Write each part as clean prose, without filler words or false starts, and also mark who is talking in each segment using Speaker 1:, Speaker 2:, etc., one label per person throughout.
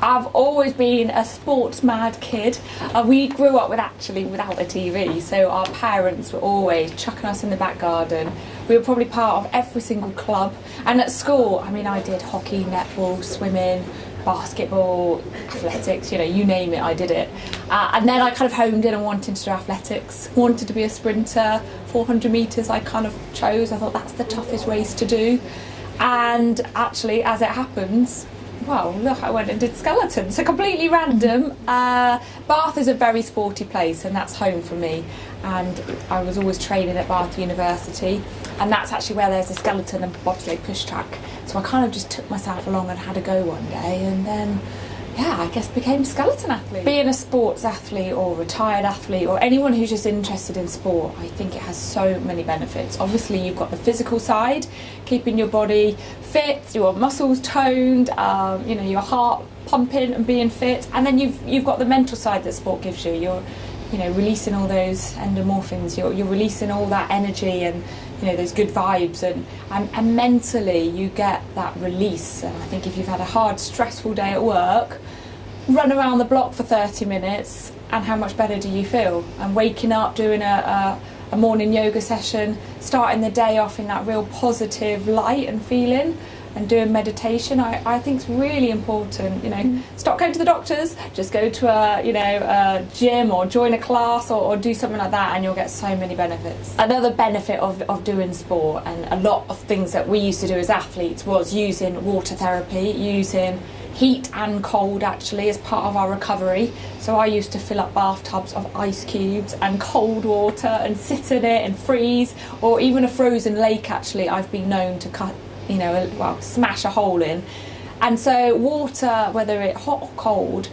Speaker 1: I've always been a sports mad kid. We grew up without a TV, so our parents were always chucking us in the back garden. We were probably part of every single club, and at school, I mean, I did hockey, netball, swimming, basketball, athletics, you know, you name it, I did it. And then I kind of homed in on wanting to do athletics, wanted to be a sprinter. 400 metres I kind of chose. I thought that's the toughest race to do. And actually, as it happens, well, look, I went and did skeleton, so completely random. Bath is a very sporty place, and that's home for me. And I was always training at Bath University, and that's actually where there's a skeleton and bobsleigh push track. So I kind of just took myself along and had a go one day, and then, yeah, I guess became a skeleton athlete. Being a sports athlete or retired athlete or anyone who's just interested in sport, I think it has so many benefits. Obviously, you've got the physical side, keeping your body fit, your muscles toned, you know, your heart pumping and being fit, and then you've got the mental side that sport gives you. You're, you know, releasing all those endorphins. You're releasing all that energy and, you know, those good vibes, and mentally you get that release. And I think if you've had a hard, stressful day at work, run around the block for 30 minutes, and how much better do you feel? And waking up, doing a morning yoga session, starting the day off in that real positive light and feeling, and doing meditation, I think it's really important. You know, stop going to the doctors, just go to a gym or join a class or do something like that, and you'll get so many benefits. Another benefit of doing sport, and a lot of things that we used to do as athletes, was using water therapy, using heat and cold actually as part of our recovery. So I used to fill up bathtubs of ice cubes and cold water and sit in it and freeze, or even a frozen lake actually I've been known to cut, you know, smash a hole in. And so water, whether it's hot or cold,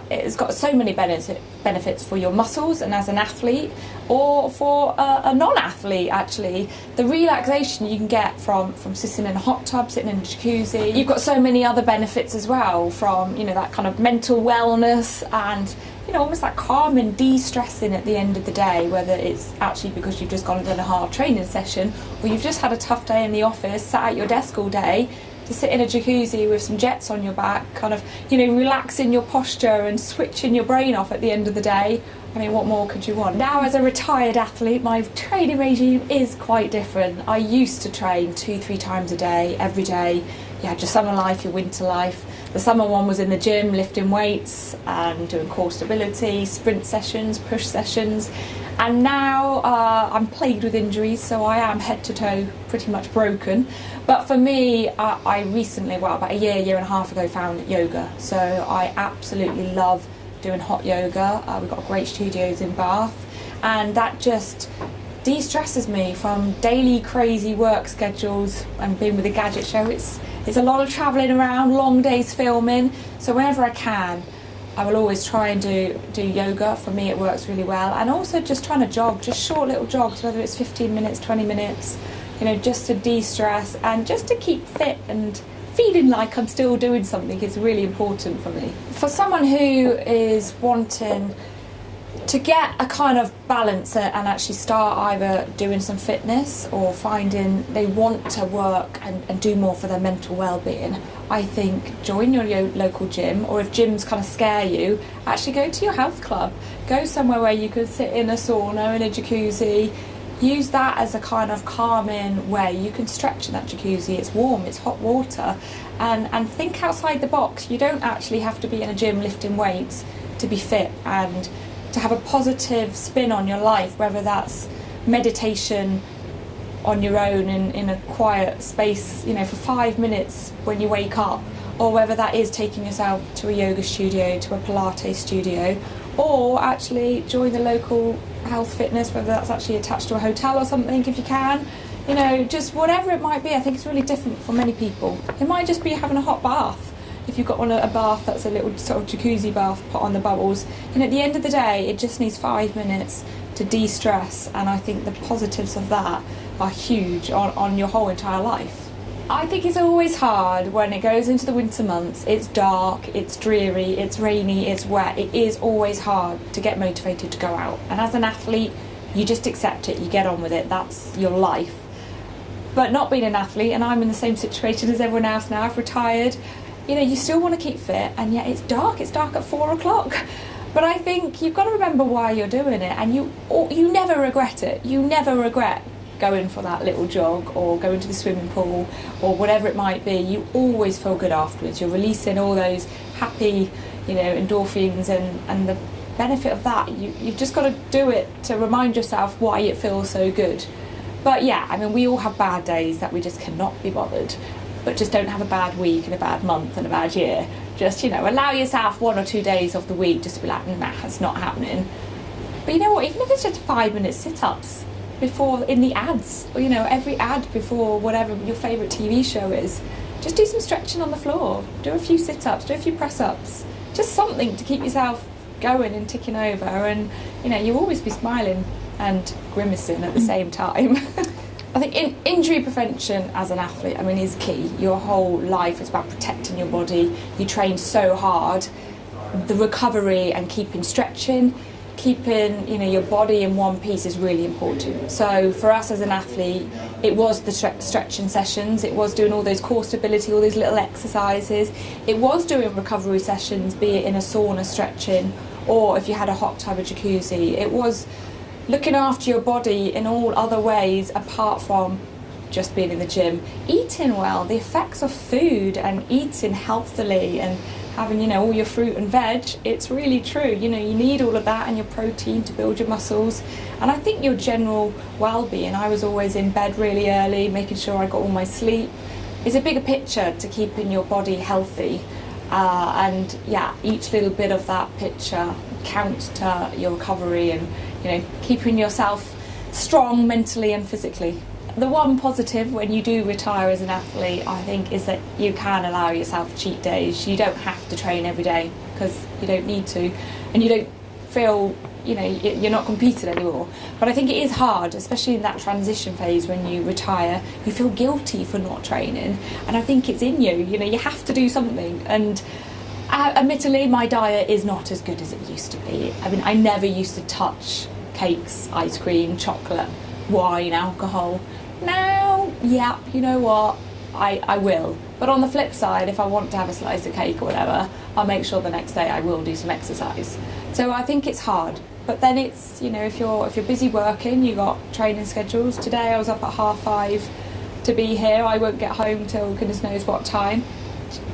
Speaker 1: it's got so many benefits for your muscles and as an athlete, or for a non-athlete actually. The relaxation you can get from sitting in a hot tub, sitting in a jacuzzi. You've got so many other benefits as well, from, you know, that kind of mental wellness and, you know, almost like calm and de-stressing at the end of the day, whether it's actually because you've just gone and done a hard training session, or you've just had a tough day in the office, sat at your desk all day, to sit in a jacuzzi with some jets on your back, kind of, you know, relaxing your posture and switching your brain off at the end of the day. I mean, what more could you want? Now, as a retired athlete, my training regime is quite different. I used to train 2-3 times a day, every day. You had your summer life, your winter life. The summer one was in the gym, lifting weights and doing core stability, sprint sessions, push sessions. And now I'm plagued with injuries, so I am head to toe pretty much broken. But for me, I recently, well, about a year and a half ago, found yoga. So I absolutely love doing hot yoga. We've got great studios in Bath, and that just de-stresses me from daily crazy work schedules and being with the gadget show. It's a lot of travelling around, long days filming. So whenever I can, I will always try and do yoga. For me, it works really well. And also just trying to jog, just short little jogs, whether it's 15 minutes, 20 minutes, you know, just to de-stress and just to keep fit and feeling like I'm still doing something is really important for me. For someone who is wanting to get a kind of balance and actually start either doing some fitness or finding they want to work and do more for their mental well-being, I think join your local gym, or if gyms kind of scare you, actually go to your health club. Go somewhere where you can sit in a sauna, in a jacuzzi. Use that as a kind of calming way. You can stretch in that jacuzzi, it's warm, it's hot water, and think outside the box. You don't actually have to be in a gym lifting weights to be fit and to have a positive spin on your life, whether that's meditation on your own in a quiet space, you know, for 5 minutes when you wake up, or whether that is taking yourself to a yoga studio, to a Pilates studio, or actually join the local health fitness, whether that's actually attached to a hotel or something if you can. You know, just whatever it might be. I think it's really different for many people. It might just be having a hot bath. If you've got a bath that's a little sort of jacuzzi bath, put on the bubbles. And at the end of the day, it just needs 5 minutes to de-stress, and I think the positives of that are huge on your whole entire life. I think it's always hard when it goes into the winter months. It's dark, it's dreary, it's rainy, it's wet. It is always hard to get motivated to go out. And as an athlete, you just accept it, you get on with it, that's your life. But not being an athlete, and I'm in the same situation as everyone else now, I've retired, you still want to keep fit, and yet it's dark at 4 o'clock. But I think you've got to remember why you're doing it, and you never regret it. You never regret going for that little jog or going to the swimming pool or whatever it might be. You always feel good afterwards. You're releasing all those happy, endorphins, and the benefit of that, you've just got to do it to remind yourself why it feels so good. But yeah, I mean, we all have bad days that we just cannot be bothered, but just don't have a bad week and a bad month and a bad year. Just, allow yourself 1 or 2 days of the week just to be like, nah, it's not happening. But you know what, even if it's just 5-minute sit-ups before, in the ads, or every ad before whatever your favourite TV show is, just do some stretching on the floor, do a few sit-ups, do a few press-ups, just something to keep yourself going and ticking over, and you'll always be smiling and grimacing at the same time. I think injury prevention as an athlete, is key. Your whole life is about protecting your body. You train so hard. The recovery and keeping stretching, keeping your body in one piece is really important. So for us as an athlete, it was the stretching sessions. It was doing all those core stability, all those little exercises. It was doing recovery sessions, be it in a sauna stretching, or if you had a hot tub or jacuzzi. It was looking after your body in all other ways apart from just being in the gym. Eating well, the effects of food and eating healthily and having, all your fruit and veg, it's really true. You need all of that and your protein to build your muscles. And I think your general well-being, I was always in bed really early, making sure I got all my sleep, is a bigger picture to keeping your body healthy. And yeah, each little bit of that picture counts to your recovery and keeping yourself strong mentally and physically. The one positive when you do retire as an athlete, I think, is that you can allow yourself cheat days. You don't have to train every day because you don't need to, and you don't feel you're not competing anymore. But I think it is hard, especially in that transition phase when you retire. You feel guilty for not training, and I think it's in you. You have to do something. And admittedly, my diet is not as good as it used to be. I never used to touch cakes, ice cream, chocolate, wine, alcohol. Now, yeah, you know what, I will. But on the flip side, if I want to have a slice of cake or whatever, I'll make sure the next day I will do some exercise. So I think it's hard. But then it's, if you're busy working, you got training schedules. Today I was up at 5:30 to be here. I won't get home till goodness knows what time.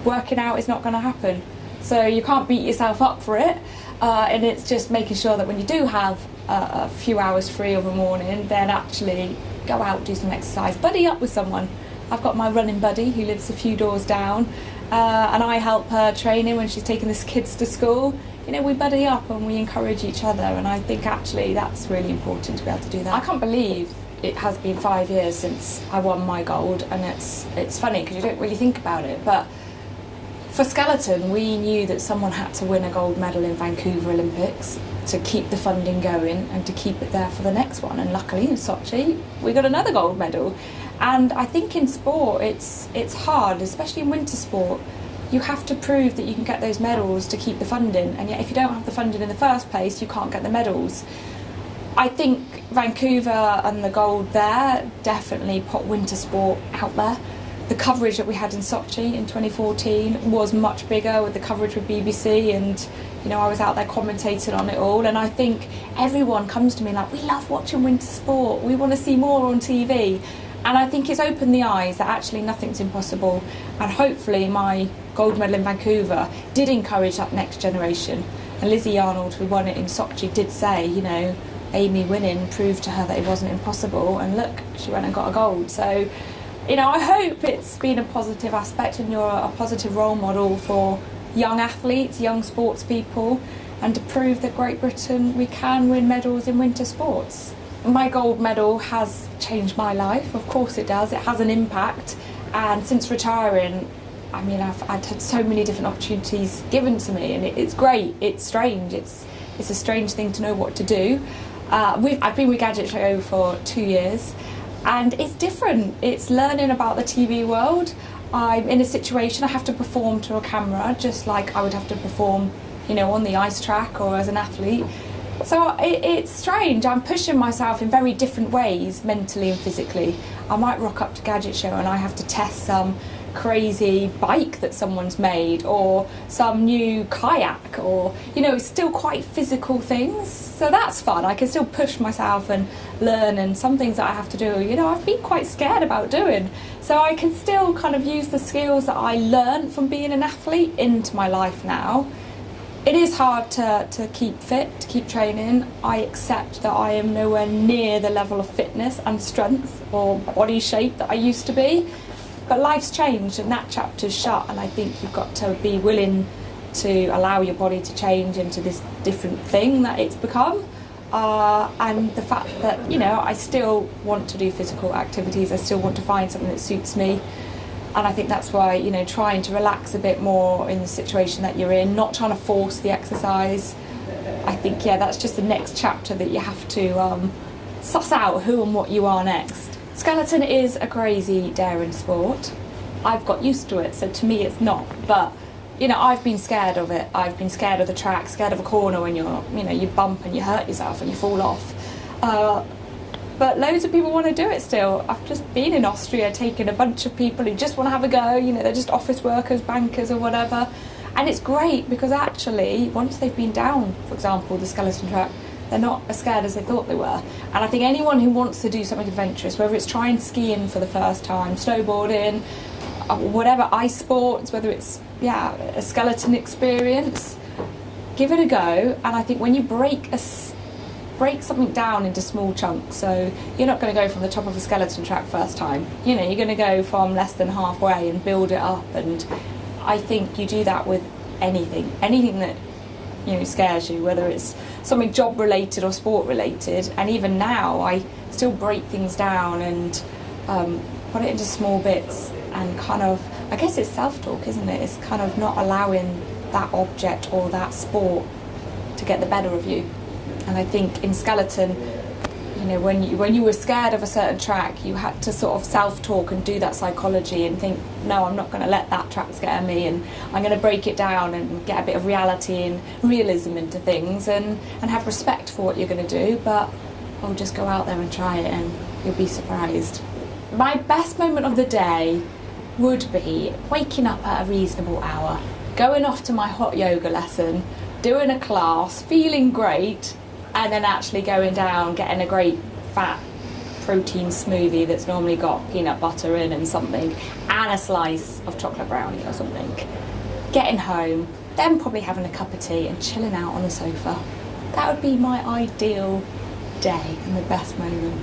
Speaker 1: Working out is not going to happen. So you can't beat yourself up for it. And it's just making sure that when you do have a few hours free of a morning, then actually go out, do some exercise, buddy up with someone. I've got my running buddy who lives a few doors down, and I help her training when she's taking the kids to school. We buddy up and we encourage each other, and I think actually that's really important to be able to do that. I can't believe it has been 5 years since I won my gold, and it's funny because you don't really think about it, but for skeleton, we knew that someone had to win a gold medal in Vancouver Olympics to keep the funding going and to keep it there for the next one. And luckily in Sochi, we got another gold medal. And I think in sport, it's hard, especially in winter sport. You have to prove that you can get those medals to keep the funding. And yet if you don't have the funding in the first place, you can't get the medals. I think Vancouver and the gold there definitely put winter sport out there. The coverage that we had in Sochi in 2014 was much bigger with the coverage with BBC, and I was out there commentating on it all, and I think everyone comes to me like, we love watching winter sport, we want to see more on TV. And I think it's opened the eyes that actually nothing's impossible, and hopefully my gold medal in Vancouver did encourage that next generation. And Lizzie Arnold, who won it in Sochi, did say, Amy winning proved to her that it wasn't impossible, and look, she went and got a gold. So I hope it's been a positive aspect and you're a positive role model for young athletes, young sports people, and to prove that Great Britain, we can win medals in winter sports. My gold medal has changed my life, of course it does, it has an impact, and since retiring, I've had so many different opportunities given to me, and it's great, it's strange, it's a strange thing to know what to do. I've been with Gadget Show for 2 years, and it's different. It's learning about the TV world. I'm in a situation I have to perform to a camera just like I would have to perform, on the ice track or as an athlete. So it's strange. I'm pushing myself in very different ways, mentally and physically. I might rock up to Gadget Show and I have to test some crazy bike that someone's made, or some new kayak, or it's still quite physical things. So that's fun. I can still push myself and learn, and some things that I have to do, I've been quite scared about doing. So I can still kind of use the skills that I learned from being an athlete into my life now. It is hard to keep fit, to keep training. I accept that I am nowhere near the level of fitness and strength or body shape that I used to be. But life's changed and that chapter's shut, and I think you've got to be willing to allow your body to change into this different thing that it's become. And the fact that, I still want to do physical activities, I still want to find something that suits me. And I think that's why, trying to relax a bit more in the situation that you're in, not trying to force the exercise. I think, that's just the next chapter that you have to suss out who and what you are next. Skeleton is a crazy, daring sport. I've got used to it, so to me it's not. But, I've been scared of it. I've been scared of the track, scared of a corner when you bump and you hurt yourself and you fall off. But loads of people want to do it still. I've just been in Austria taking a bunch of people who just want to have a go, they're just office workers, bankers or whatever. And it's great because actually, once they've been down, for example, the skeleton track, they're not as scared as they thought they were. And I think anyone who wants to do something adventurous, whether it's trying skiing for the first time, snowboarding, whatever, ice sports, whether it's, a skeleton experience, give it a go. And I think when you break something down into small chunks, so you're not going to go from the top of a skeleton track first time, you're going to go from less than halfway and build it up. And I think you do that with anything that scares you, whether it's something job related or sport related. And even now I still break things down and put it into small bits, and kind of, I guess it's self-talk, isn't it? It's kind of not allowing that object or that sport to get the better of you. And I think in skeleton, when you were scared of a certain track, you had to sort of self-talk and do that psychology and think, no, I'm not going to let that track scare me, and I'm going to break it down and get a bit of reality and realism into things, and have respect for what you're going to do. But I'll just go out there and try it and you'll be surprised. My best moment of the day would be waking up at a reasonable hour, going off to my hot yoga lesson, doing a class, feeling great, and then actually going down, getting a great fat protein smoothie that's normally got peanut butter in and something, and a slice of chocolate brownie or something. Getting home, then probably having a cup of tea and chilling out on the sofa. That would be my ideal day and the best moment.